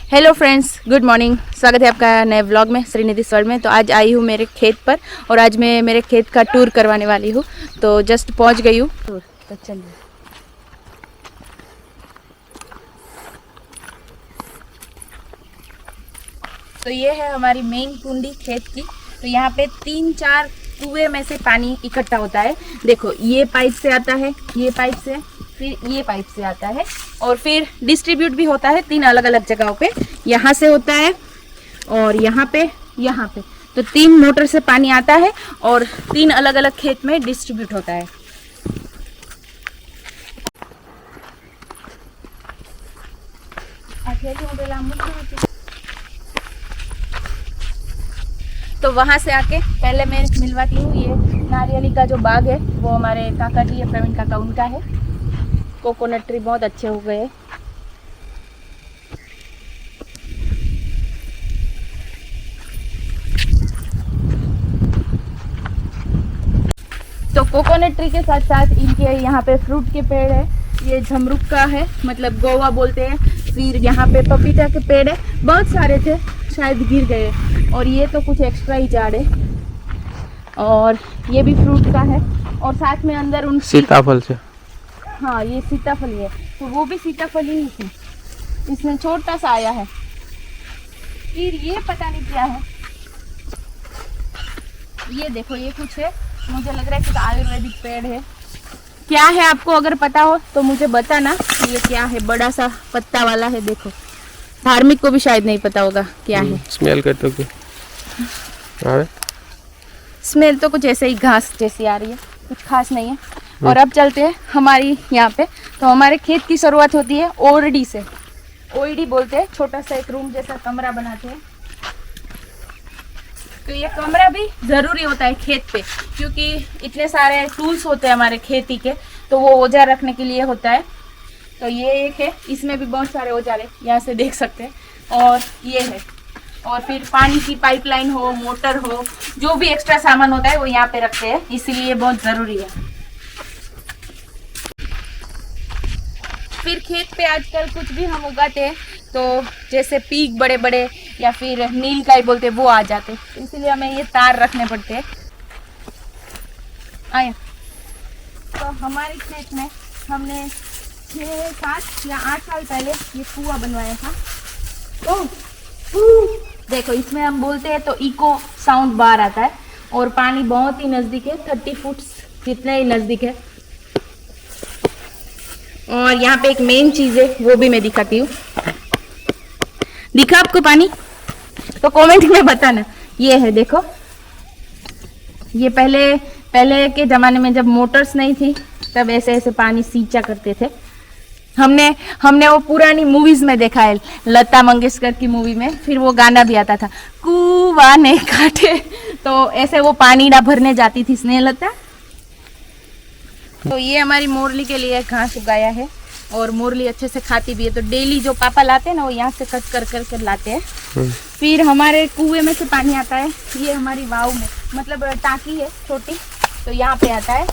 Hello friends, good morning. स्वागत है आपका नए व्लॉग में श्रीनिधि स्वर में। तो आज आई हूँ मेरे खेत पर और आज मैं मेरे खेत का टूर करवाने वाली हूँ। तो जस्ट पहुँच गई हूँ। तो चलिए। तो ये है हमारी मेन कुंडी खेत की। तो यहाँ पे 3-4 कुएं में से पानी इकट्ठा होता है। देखो, ये पाइप से आता है, ये पाइप से, फिर ये पाइप से आता है और फिर डिस्ट्रीब्यूट भी होता है 3 अलग अलग जगहों पे। यहाँ से होता है और यहाँ पे। तो 3 मोटर से पानी आता है और 3 अलग अलग खेत में डिस्ट्रीब्यूट होता है। तो वहाँ से आके पहले मैं मिलवाती हूँ। ये नारियली का जो बाग है वो हमारे काका जी है, प्रवीण काका, उनका है। कोकोनट ट्री बहुत अच्छे हो गए। तो कोकोनट ट्री के साथ साथ इनके यहाँ पे फ्रूट के पेड़ है। ये झमरुक का है, मतलब गोवा बोलते हैं। फिर यहाँ पे पपीता के पेड़ है, बहुत सारे थे, शायद गिर गए। और ये तो कुछ एक्स्ट्रा ही झाड़ है। और ये भी फ्रूट का है और साथ में अंदर उन सीताफल से। हाँ, ये सीताफल है। तो वो भी सीताफल ही थी, इसमें छोटा सा आया है। फिर ये पता नहीं क्या है, ये देखो, ये कुछ है, मुझे लग रहा है कि आयुर्वेदिक पेड़ है। क्या है, आपको अगर पता हो तो मुझे बताना ये क्या है। बड़ा सा पत्ता वाला है, देखो। धार्मिक को भी शायद नहीं पता होगा क्या है। स्मेल करते हो क्या? स्मेल तो कुछ ऐसे ही घास जैसी आ रही है, कुछ खास नहीं है। और अब चलते हैं हमारी यहाँ पे। तो हमारे खेत की शुरुआत होती है ओरडी से। ओईडी बोलते हैं, छोटा सा एक रूम जैसा कमरा बनाते हैं। तो ये कमरा भी जरूरी होता है खेत पे, क्योंकि इतने सारे टूल्स होते हैं हमारे खेती के, तो वो औजार रखने के लिए होता है। तो ये एक है, इसमें भी बहुत सारे औजार है, यहाँ से देख सकते हैं। और ये है, और फिर पानी की पाइपलाइन हो, मोटर हो, जो भी एक्स्ट्रा सामान होता है वो यहाँ पे रखते हैं, इसीलिए बहुत जरूरी है। फिर खेत पे आजकल कुछ भी हम उगाते हैं, तो जैसे पीक बड़े बड़े या फिर नील काई बोलते हैं, वो आ जाते हैं, तो इसलिए हमें ये तार रखने पड़ते हैं। आया। तो हमारे खेत में हमने 6, 7 या 8 साल पहले ये कुआं बनवाया था। देखो, इसमें हम बोलते हैं तो इको साउंड बाहर आता है और पानी बहुत ही नजदीक है, 30 फुट जितने ही नजदीक है। और यहाँ पे एक मेन चीज है, वो भी मैं दिखाती हूँ। दिखा आपको पानी? तो कमेंट में बताना। ये है, देखो, ये पहले के जमाने में जब मोटर्स नहीं थी तब ऐसे ऐसे पानी सींचा करते थे। हमने वो पुरानी मूवीज में देखा है, लता मंगेशकर की मूवी में। फिर वो गाना भी आता था, कुआं ने काटे। तो ऐसे वो पानी ना भरने जाती थी स्नेहलता। तो ये हमारी मोरली के लिए घास उगाया है और मोरली अच्छे से खाती भी है। तो डेली जो पापा लाते हैं ना, वो यहाँ से कट कर कर लाते हैं। फिर हमारे कुएं में से पानी आता है, ये हमारी वाव में, मतलब टांकी है छोटी, तो यहाँ पे आता है।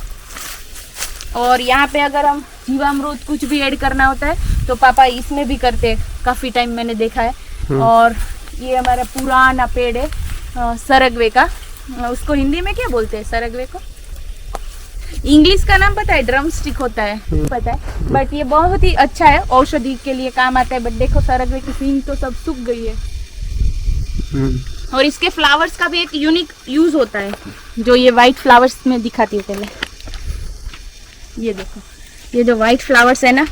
और यहाँ पे अगर हम जीवामृत कुछ भी ऐड करना होता है तो पापा इसमें भी करते हैं, काफी टाइम मैंने देखा है। और ये हमारा पुराना पेड़ है सरगवे का। उसको हिंदी में क्या बोलते हैं सरगवे को? इंग्लिश का नाम पता है? ड्रम स्टिक होता है, पता है। बट ये बहुत ही अच्छा है, औषधि के लिए काम आता है। बट देखो, सरगवे की सींग तो सब सूख गई है। और इसके फ्लावर्स का भी एक यूनिक यूज होता है, जो ये व्हाइट फ्लावर्स में दिखाती हूँ पहले। ये देखो, ये जो व्हाइट फ्लावर्स है ना,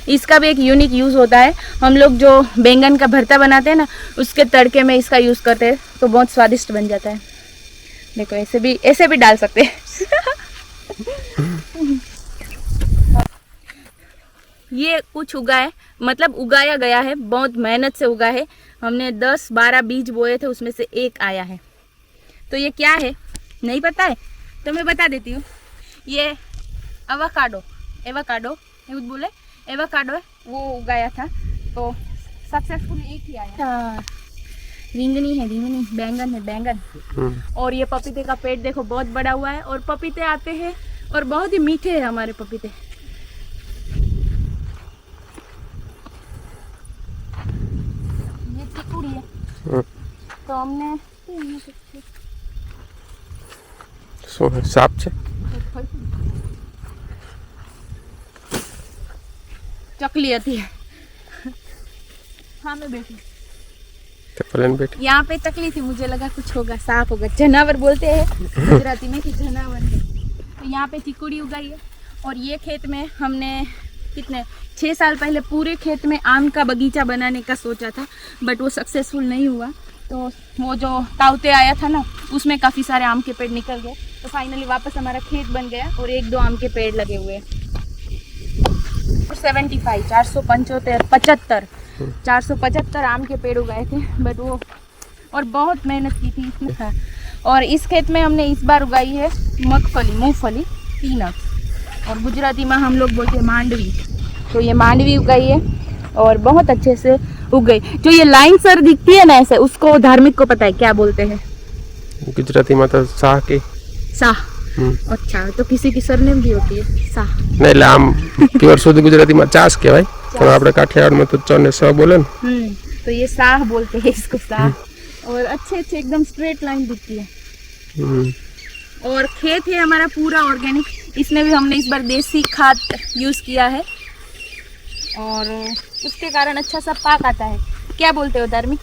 इसका भी एक यूनिक यूज होता है। हम लोग जो बैंगन का भरता बनाते हैं ना, उसके तड़के में इसका यूज करते हैं, तो बहुत स्वादिष्ट बन जाता है। देखो, ऐसे भी डाल सकते हैं। ये कुछ उगाया गया है, बहुत मेहनत से उगा है। हमने 10-12 बीज बोए थे, उसमें से एक आया है। तो ये क्या है नहीं पता है तो मैं बता देती हूँ। ये एवोकाडो बोले, एवोकाडो है, वो उगाया था। तो सक्सेसफुल एक ही आया। रिंगनी बैंगन। और ये पपीते का पेड़ देखो, बहुत बड़ा हुआ है और पपीते आते हैं और बहुत ही मीठे हैं हमारे पपीते। તો અમને શું હે? સાપ છે? चकली હતી हाँ मैं बैठी प्लेन बैठी। यहाँ पे चकली थी, मुझे लगा कुछ होगा, सांप होगा। जनावर बोलते हैं गुजराती में कि जनावर है। तो यहाँ पे चिकुड़ी उगाई है। और ये खेत में हमने कितने 6 साल पहले पूरे खेत में आम का बगीचा बनाने का सोचा था, बट वो सक्सेसफुल नहीं हुआ। तो वो जो तावते आया था ना, उसमें काफ़ी सारे आम के पेड़ निकल गए। तो फाइनली वापस हमारा खेत बन गया और 1-2 आम के पेड़ लगे हुए हैं। 475 आम के पेड़ उगाए थे, बट वो और बहुत मेहनत की थी इसमें। और इस खेत में हमने इस बार उगाई है मगफली, मूंगफली, पीनट्स, और गुजराती में हम लोग बोलते हैं मांडवी। तो ये मांडवी उगाई है और बहुत अच्छे से उग गई। जो ये लाइन सर दिखती है ना ऐसे, उसको धार्मिक को पता है क्या बोलते हैं? गुजराती में तो साह की साह। अच्छा, तो किसी की सरनेम भी होती है साह? नहीं, એટલે આમ પ્યોર શુદ્ધ ગુજરાતીમાં ચાસ કહેવાય, પણ આપણે કાઠિયાવાડમાં તો ચ ને સ બોલે ને। तो ये साह बोलते हैं इसको, साह। और अच्छे अच्छे एकदम स्ट्रेट लाइन दिखती है। और खेत है हमारा पूरा ऑर्गेनिक। इसमें भी हमने इस बार देसी खाद यूज किया है और उसके कारण अच्छा सा पाक आता है। क्या बोलते हो धार्मिक?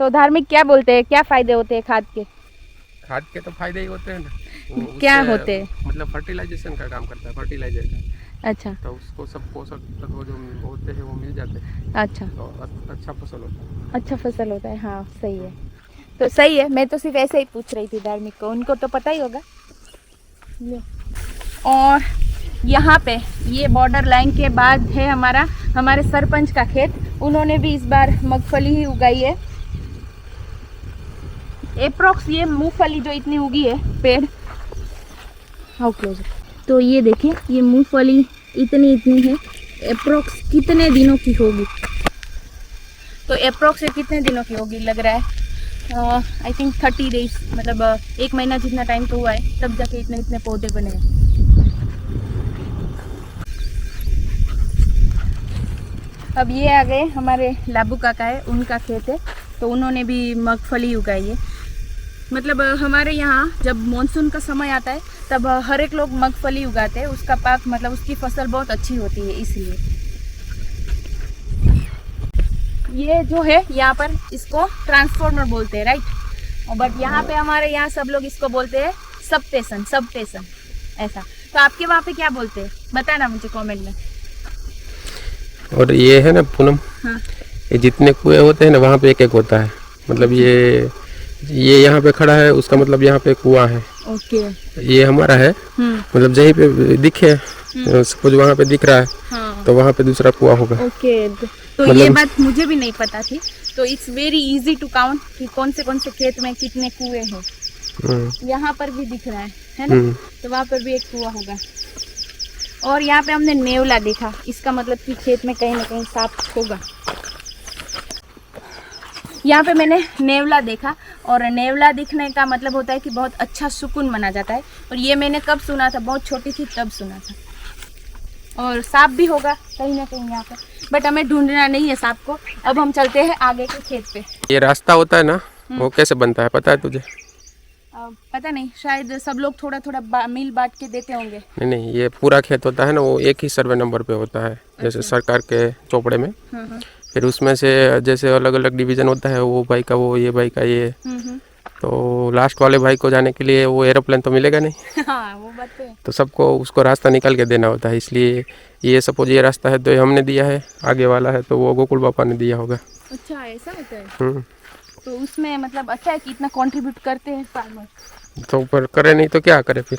तो धार्मिक क्या बोलते हैं, क्या फायदे होते हैं खाद के? खाद के तो फायदे ही होते हैं ना। क्या होते हैं? मतलब फर्टिलाइजेशन का काम करता है, फर्टिलाइजर का। अच्छा, तो उसको सब पोषक तत्व जो होते हैं वो मिल जाते हैं, अच्छा, तो अच्छा फसल होता है। अच्छा फसल होता है। हाँ सही है, तो सही है। मैं तो सिर्फ ऐसे ही पूछ रही थी धार्मिक को, उनको तो पता ही होगा। और यहाँ पे ये बॉर्डर लाइन के बाद है हमारे सरपंच का खेत। उन्होंने भी इस बार मगफली ही उगाई है। एप्रोक्स ये मूंगफली जो इतनी उगी है पेड़, हाउ क्लोज, तो ये देखिए ये मूंगफली इतनी है। एप्रोक्स कितने दिनों की होगी? तो एप्रोक्स ये कितने दिनों की होगी लग रहा है? आई थिंक 30 डेज, मतलब 1 महीना जितना टाइम तो हुआ है, तब जाके इतने पौधे बने हैं। अब ये आ गए हमारे लाबू काका है, उनका खेत है। तो उन्होंने भी मगफली उगाई है। मतलब हमारे यहाँ जब मॉनसून का समय आता है तब हर एक लोग मगफली उगाते हैं। उसका पाक मतलब उसकी फसल बहुत अच्छी होती है, इसलिए। ये जो है यहाँ पर इसको ट्रांसफॉर्मर बोलते हैं, राइट? बट यहाँ पे हमारे यहाँ सब लोग इसको बोलते हैं सबस्टेशन ऐसा। तो आपके वहाँ पे क्या बोलते हैं बताना मुझे कमेंट में। और ये है ना पूनम, हाँ, ये जितने कुएं होते हैं ना वहाँ पे एक होता है। मतलब ये यहाँ पे खड़ा है, उसका मतलब यहाँ पे कुआं है। ओके। ये हमारा है, मतलब जहीं पे दिखे, सपोज वहाँ पे दिख रहा है, हाँ, तो वहाँ पे दूसरा कुआं होगा। ओके। तो मतलब ये बात मुझे भी नहीं पता थी। तो it's very easy to count कि कौन से खेत में कितने कुएं हैं। यहाँ पर भी दिख रहा है ना? तो वहाँ पर भी एक कुआं होगा। और यहाँ पे हमने नेवला देखा, इसका मतलब कि खेत में कहीं ना कहीं सांप होगा। यहाँ पे मैंने नेवला देखा, और नेवला दिखने का मतलब होता है कि बहुत अच्छा सुकून माना जाता है। और ये मैंने कब सुना था, बहुत छोटी थी तब सुना था। और सांप भी होगा कहीं ना कहीं यहाँ पे, बट हमें ढूंढना नहीं है सांप को। अब हम चलते हैं आगे के खेत पे। ये रास्ता होता है ना, वो कैसे बनता है पता है तुझे? पता नहीं, शायद सब लोग थोड़ा थोड़ा मिल बांट के देते होंगे। नहीं, ये पूरा खेत होता है ना, वो एक ही सर्वे नंबर पे होता है। जैसे सरकार के चौपड़े में, फिर उसमें से जैसे अलग अलग डिवीजन होता है, वो भाई का वो, ये भाई का ये। तो लास्ट वाले भाई को जाने के लिए वो एरोप्लेन तो मिलेगा नहीं। हाँ, वो बात तो है। तो सबको उसको रास्ता निकाल के देना होता है। इसलिए ये सपोज ये रास्ता है तो ये हमने दिया है, आगे वाला है तो वो गोकुल बापा ने दिया होगा। अच्छा, ऐसा होता है। तो उसमें मतलब अच्छा है कि इतना कंट्रीब्यूट करते हैं फार्मर। तो पर करे नहीं तो क्या करे फिर?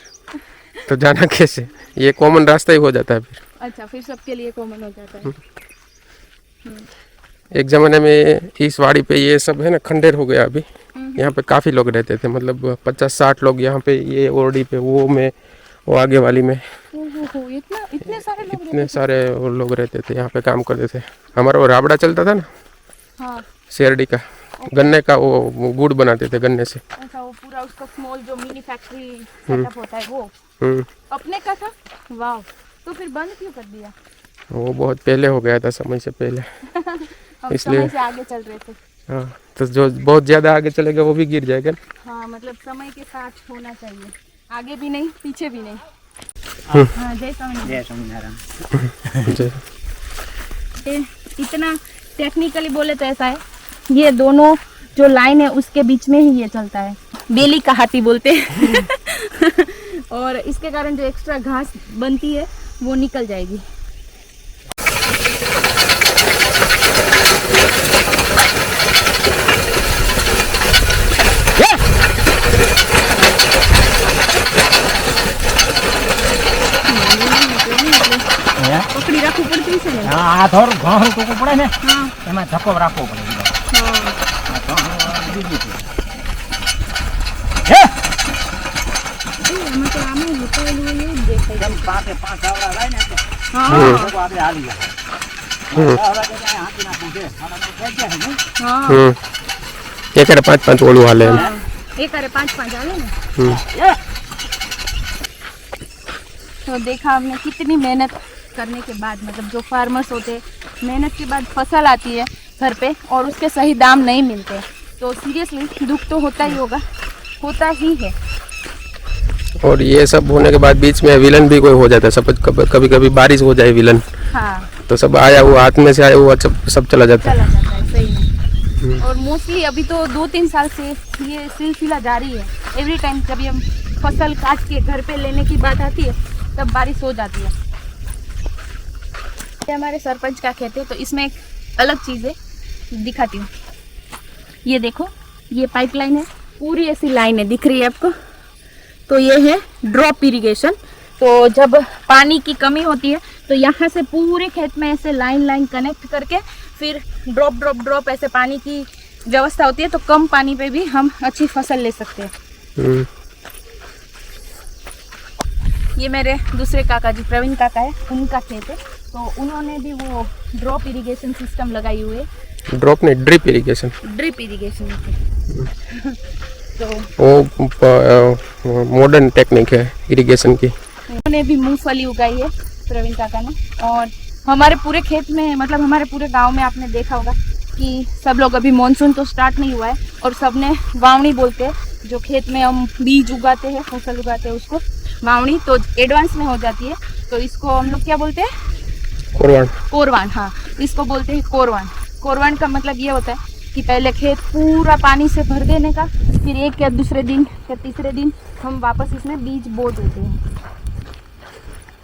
तो जाना कैसे? ये कॉमन रास्ता ही हो जाता है फिर। अच्छा, फिर सबके लिए कॉमन हो जाता है। एक ज़माने में इस वाड़ी पे ये सब है ना खंडेर हो गया अभी। यहाँ पे काफ़ी लोग रहते थे, मतलब 50-60 लोग यहाँ पे, ये ओरडी पे, वो में, वो आगे वाली में। इतने सारे लोग रहते थे यहाँ पे, काम करते थे। हमारा वो राबड़ा चलता था ना, हाँ, शेरडी का, गन्ने का वो गुड़ बनाते थे गन्ने से। अच्छा, वो पूरा उसका स्मॉल जो मिनी फैक्ट्री सेटअप होता है वो अपने का था। वाह, तो फिर बंद क्यों कर दिया? वो बहुत पहले हो गया था, समय से पहले। अब इसलिए समय से आगे चल रहे थे। हाँ, तो जो बहुत ज़्यादा आगे चलेगा वो भी गिर जाएगा। हाँ, मतलब समय के साथ होना चाहिए, आगे भी नहीं पीछे भी नहीं। हाँ, जय स्वामीनारायण। जय स्वामीनारायण। जी। ये इतना टेक्निकली बोले तो ऐसा है, ये दोनों जो लाइन है उसके बीच में ही ये चलता है, बेली का हाथी बोलते हैं। और इसके कारण जो एक्स्ट्रा घास बनती है वो निकल जाएगी। પકડી રાખવું પડતું છે ને? હા, આ થોડું ઘણું ટૂંકું પડે ને હા, એમાં ધક્કો રાખવો પડે. હા. આ ઘણું બીજું છે. એ, આમાં તો આમાં લૂંટાયેલું હોય એવું જ દેખાય છે. જેમ પાંચે પાંચ આવડા લાય ને એટલે હા, લોકો આપણે હાલી જાય. આવડા તો ત્યાં હાંકી નાખવું છે. આમાં તો થઈ ગયા છે ને. હા. એક હારે 5-5 ઓલું હાલે એમ. एक अरे 5-5 आवे ना। हम्म। तो देखा हमने कितनी मेहनत करने के बाद, मतलब जो फार्मर्स होते हैं, मेहनत के बाद फसल आती है घर पे और उसके सही दाम नहीं मिलते, तो सीरियसली दुख तो होता ही होगा, होता ही है। और ये सब होने के बाद बीच में विलन भी कोई हो जाता है। सब कभी कभी बारिश हो जाए विलन, हाँ, तो सब आया हुआ हाथ में से आया हुआ सब चला जाता चला है। जाता है, सही में। और मोस्टली अभी तो 2-3 साल से ये सिलसिला जारी है। एवरी टाइम जब ये फसल काट के घर पे लेने की बात आती है तब बारिश हो जाती है। ये हमारे सरपंच का खेत है, तो इसमें एक अलग चीज़ है, दिखाती हूँ। ये देखो, ये पाइपलाइन है, पूरी ऐसी लाइन है, दिख रही है आपको? तो ये है ड्रॉप इरिगेशन। तो जब पानी की कमी होती है तो यहाँ से पूरे खेत में ऐसे लाइन कनेक्ट करके फिर ड्रॉप ऐसे पानी की व्यवस्था होती है, तो कम पानी पे भी हम अच्छी फसल ले सकते हैं। ये मेरे दूसरे काका जी, प्रवीण काका है, उनका खेत है, तो उन्होंने भी वो ड्रॉप इरिगेशन सिस्टम लगाई हुई है। ड्रॉप नहीं, ड्रिप इरिगेशन। ड्रिप इरिगेशन तो वो मॉडर्न टेक्निक है इरिगेशन की। उन्होंने भी मूंगफली उगाई है प्रवीण काका ने। और हमारे पूरे खेत में, मतलब हमारे पूरे गांव में आपने देखा होगा कि सब लोग, अभी मानसून तो स्टार्ट नहीं हुआ है और सबने वावणी बोलते हैं, जो खेत में हम बीज उगाते हैं, फसल उगाते हैं, उसको वावणी तो एडवांस में हो जाती है, तो इसको हम लोग क्या बोलते हैं? कोरवान। हाँ, इसको बोलते हैं कोरवान। कोरवान का मतलब ये होता है कि पहले खेत पूरा पानी से भर देने का, फिर एक या दूसरे दिन या तीसरे दिन हम वापस इसमें बीज बो देते हैं।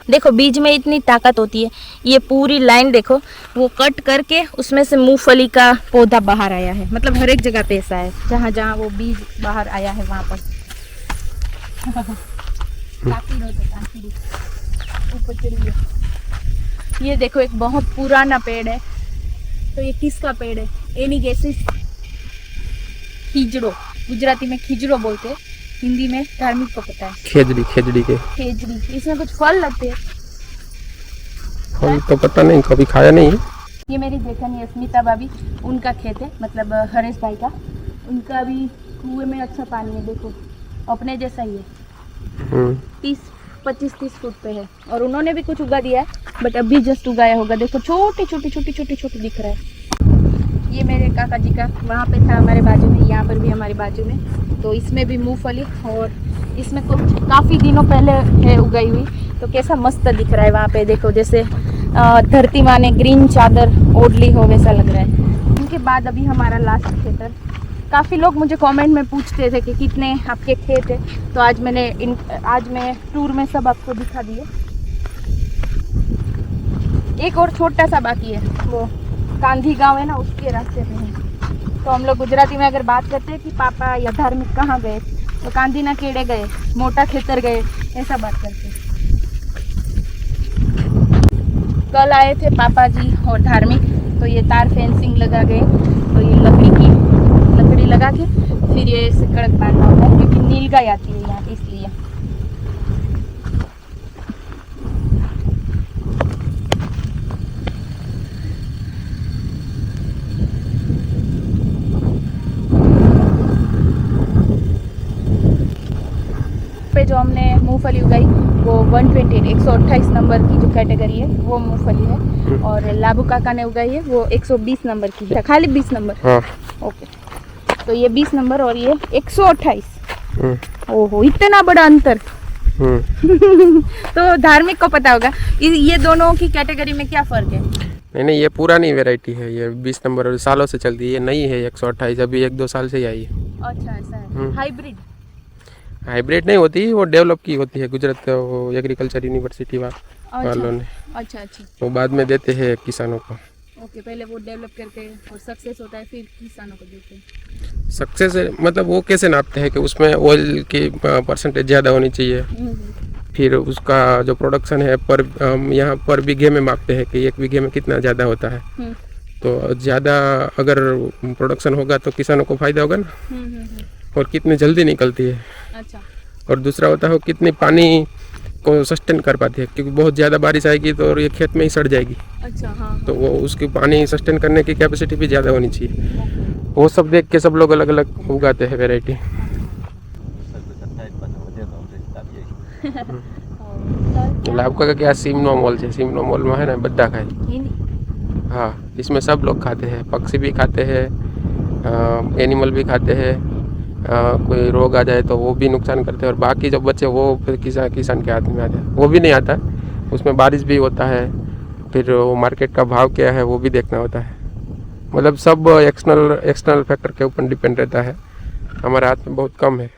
देखो, बीज में इतनी ताकत होती है। ये पूरी लाइन देखो, वो कट करके उसमें से मूंगफली का पौधा बाहर आया है, मतलब हर एक जगह पे ऐसा है, जहाँ जहाँ वो बीज बाहर आया है वहाँ पर। ऊपर चलिए। ये देखो, एक बहुत पुराना पेड़ है, तो ये किसका पेड़ है? एनिगेसिस खीजड़ो, गुजराती में खीजड़ो बोलते हैं, हिंदी में धार्मिक को पता है, खेजड़ी के खेजड़ी। इसमें कुछ फल लगते हैं, फल तो पता नहीं, कभी खाया नहीं है। ये मेरी जेठानी अस्मिता भाभी, उनका खेत है, मतलब हरेश भाई का। उनका भी कुएं में अच्छा पानी है, देखो अपने जैसा ही है, 25-30 फुट पे है। और उन्होंने भी कुछ उगा दिया है, बट अभी जस्ट उगाया होगा। देखो, छोटी दिख रहा है। ये मेरे काका जी का, वहाँ पे था हमारे बाजू में, यहाँ पर भी हमारे बाजू में, तो इसमें भी मूंगफली, और इसमें कुछ काफ़ी दिनों पहले है उगाई हुई, तो कैसा मस्त दिख रहा है वहाँ पे। देखो, जैसे धरती माँ ने ग्रीन चादर ओढ़ ली हो, वैसा लग रहा है। उनके बाद अभी हमारा लास्ट खेतर। काफ़ी लोग मुझे कमेंट में पूछते थे कि कितने आपके खेत है, तो आज मैं टूर में सब आपको दिखा दिए। एक और छोटा सा बाकी है, वो कांधी गांव है ना, उसके रास्ते पे है। तो हम लोग गुजराती में अगर बात करते हैं कि पापा या धार्मिक कहाँ गए, तो कांधी ना केड़े गए, मोटा खेतर गए, ऐसा बात करते हैं। कल आए थे पापा जी और धार्मिक, तो ये तार फेंसिंग लगा गए, तो ये लकड़ी लगा के फिर ये कड़क बांधना होता है, क्योंकि नीलगाय आती है यहाँ, इसलिए। पे जो हमने मूंगफली उगाई वो 128 नंबर की जो कैटेगरी है वो मूंगफली है, और लाभू काका ने उगाई है वो 120 नंबर की है, खाली 20 नंबर। हाँ। ओके, तो ये 20 नंबर और ये 128। हम्म, ओहो, इतना बड़ा अंतर। हम्म। तो धार्मिक को पता होगा ये दोनों की कैटेगरी में क्या फर्क है? नहीं नहीं, ये पुरानी वैरायटी है, ये 20 नंबर और सालों से चलती है, ये नई है 128, अभी 1-2 साल से ही आई है। अच्छा, ऐसा है। हाइब्रिड? हाइब्रिड नहीं होती, वो डेवलप की होती है, गुजरात वो एग्रीकल्चर यूनिवर्सिटी वालों ने, अच्छा अच्छा, वो बाद में देते हैं किसानों को। ओके, पहले वो डेवलप करते हैं और सक्सेस होता है फिर किसानों को देते हैं। सक्सेस मतलब वो कैसे नापते हैं कि उसमें ऑयल की परसेंटेज ज़्यादा होनी चाहिए, फिर उसका जो प्रोडक्शन है पर यहाँ पर बीघे में मापते हैं कि 1 बीघे में कितना ज़्यादा होता है। तो ज़्यादा अगर प्रोडक्शन होगा तो किसानों को फायदा होगा ना, और कितनी जल्दी निकलती है। अच्छा, और दूसरा होता है वो कितनी पानी को सस्टेन कर पाती है, क्योंकि बहुत ज़्यादा बारिश आएगी तो ये खेत में ही सड़ जाएगी। अच्छा, हाँ, तो वो उसकी पानी सस्टेन करने की कैपेसिटी भी ज़्यादा होनी चाहिए। वो सब देख के सब लोग अलग अलग उगाते हैं वैरायटी। लाभका का क्या सीमनो मॉल है, सीमनो मॉल में है ना बद्दा खाए। हाँ, इसमें सब लोग खाते हैं, पक्षी भी खाते हैं, एनिमल भी खाते हैं। कोई रोग आ जाए तो वो भी नुकसान करते हैं, और बाकी जो बच्चे वो फिर किसान के हाथ में आते हैं, वो भी नहीं आता। उसमें बारिश भी होता है, फिर वो मार्केट का भाव क्या है वो भी देखना होता है। मतलब सब एक्सटर्नल फैक्टर के ऊपर डिपेंड रहता है, हमारे हाथ में बहुत कम है।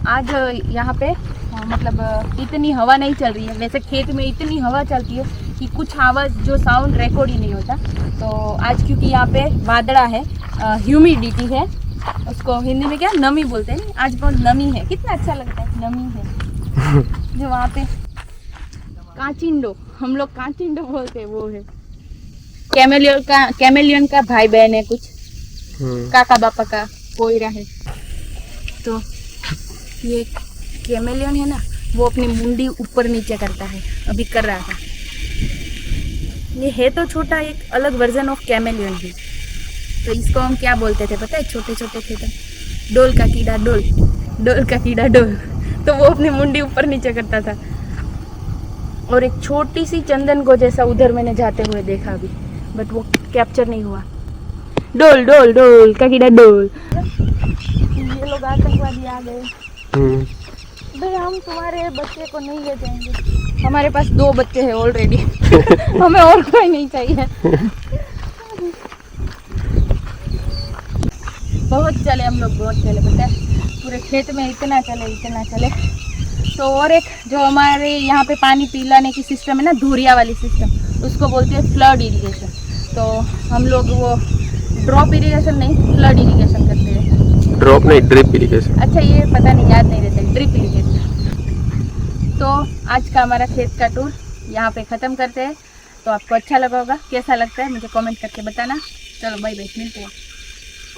आज यहाँ पे मतलब इतनी हवा नहीं चल रही है, वैसे खेत में इतनी हवा चलती है कि कुछ आवाज़ जो साउंड रिकॉर्ड ही नहीं होता। तो आज क्योंकि यहाँ पे वादड़ा है, ह्यूमिडिटी है, उसको हिंदी में क्या नमी बोलते हैं, आज बहुत नमी है, कितना अच्छा लगता है, नमी है। जो वहाँ पे काचिंडो, हम लोग काचिंडो बोलते हैं, वो है कैमेलियन का भाई बहन है कुछ, काका बापा का पोयरा है। तो ये कैमेलियन है ना, वो अपनी मुंडी ऊपर नीचे करता है, अभी कर रहा था। ये है तो छोटा, एक अलग वर्जन ऑफ कैमेलियन भी। तो इसको हम क्या बोलते थे पता है, छोटे छोटे थे तो डोल का कीड़ा डोल, डोल का कीड़ा डोल। तो वो अपनी मुंडी ऊपर नीचे करता था। और एक छोटी सी चंदन को जैसा उधर मैंने जाते हुए देखा अभी, बट वो कैप्चर नहीं हुआ। डोल डोल डोल का कीड़ा डोल। ये लोग आतंकवादी आ गए। भाई हम तुम्हारे बच्चे को नहीं ले जाएंगे, हमारे पास 2 बच्चे हैं ऑलरेडी। हमें और कोई नहीं चाहिए। बहुत चले हम लोग, बहुत चले, पता है पूरे खेत में इतना चले। तो और एक जो हमारे यहाँ पे पानी पिलाने की सिस्टम है ना, धुरिया वाली सिस्टम, उसको बोलते हैं फ्लड इरिगेशन। तो हम लोग वो ड्रॉप इरिगेशन नहीं, फ्लड इरिगेशन करते हैं। ड्रॉप नहीं, ड्रिप इरिगेशन। अच्छा, ये पता नहीं, याद नहीं रहता, ड्रिप इरिगेशन। तो आज का हमारा खेत का टूर यहाँ पे ख़त्म करते हैं। तो आपको अच्छा लगा होगा, कैसा लगता है मुझे कमेंट करके बताना। चलो बाय बाय, मिलते हैं।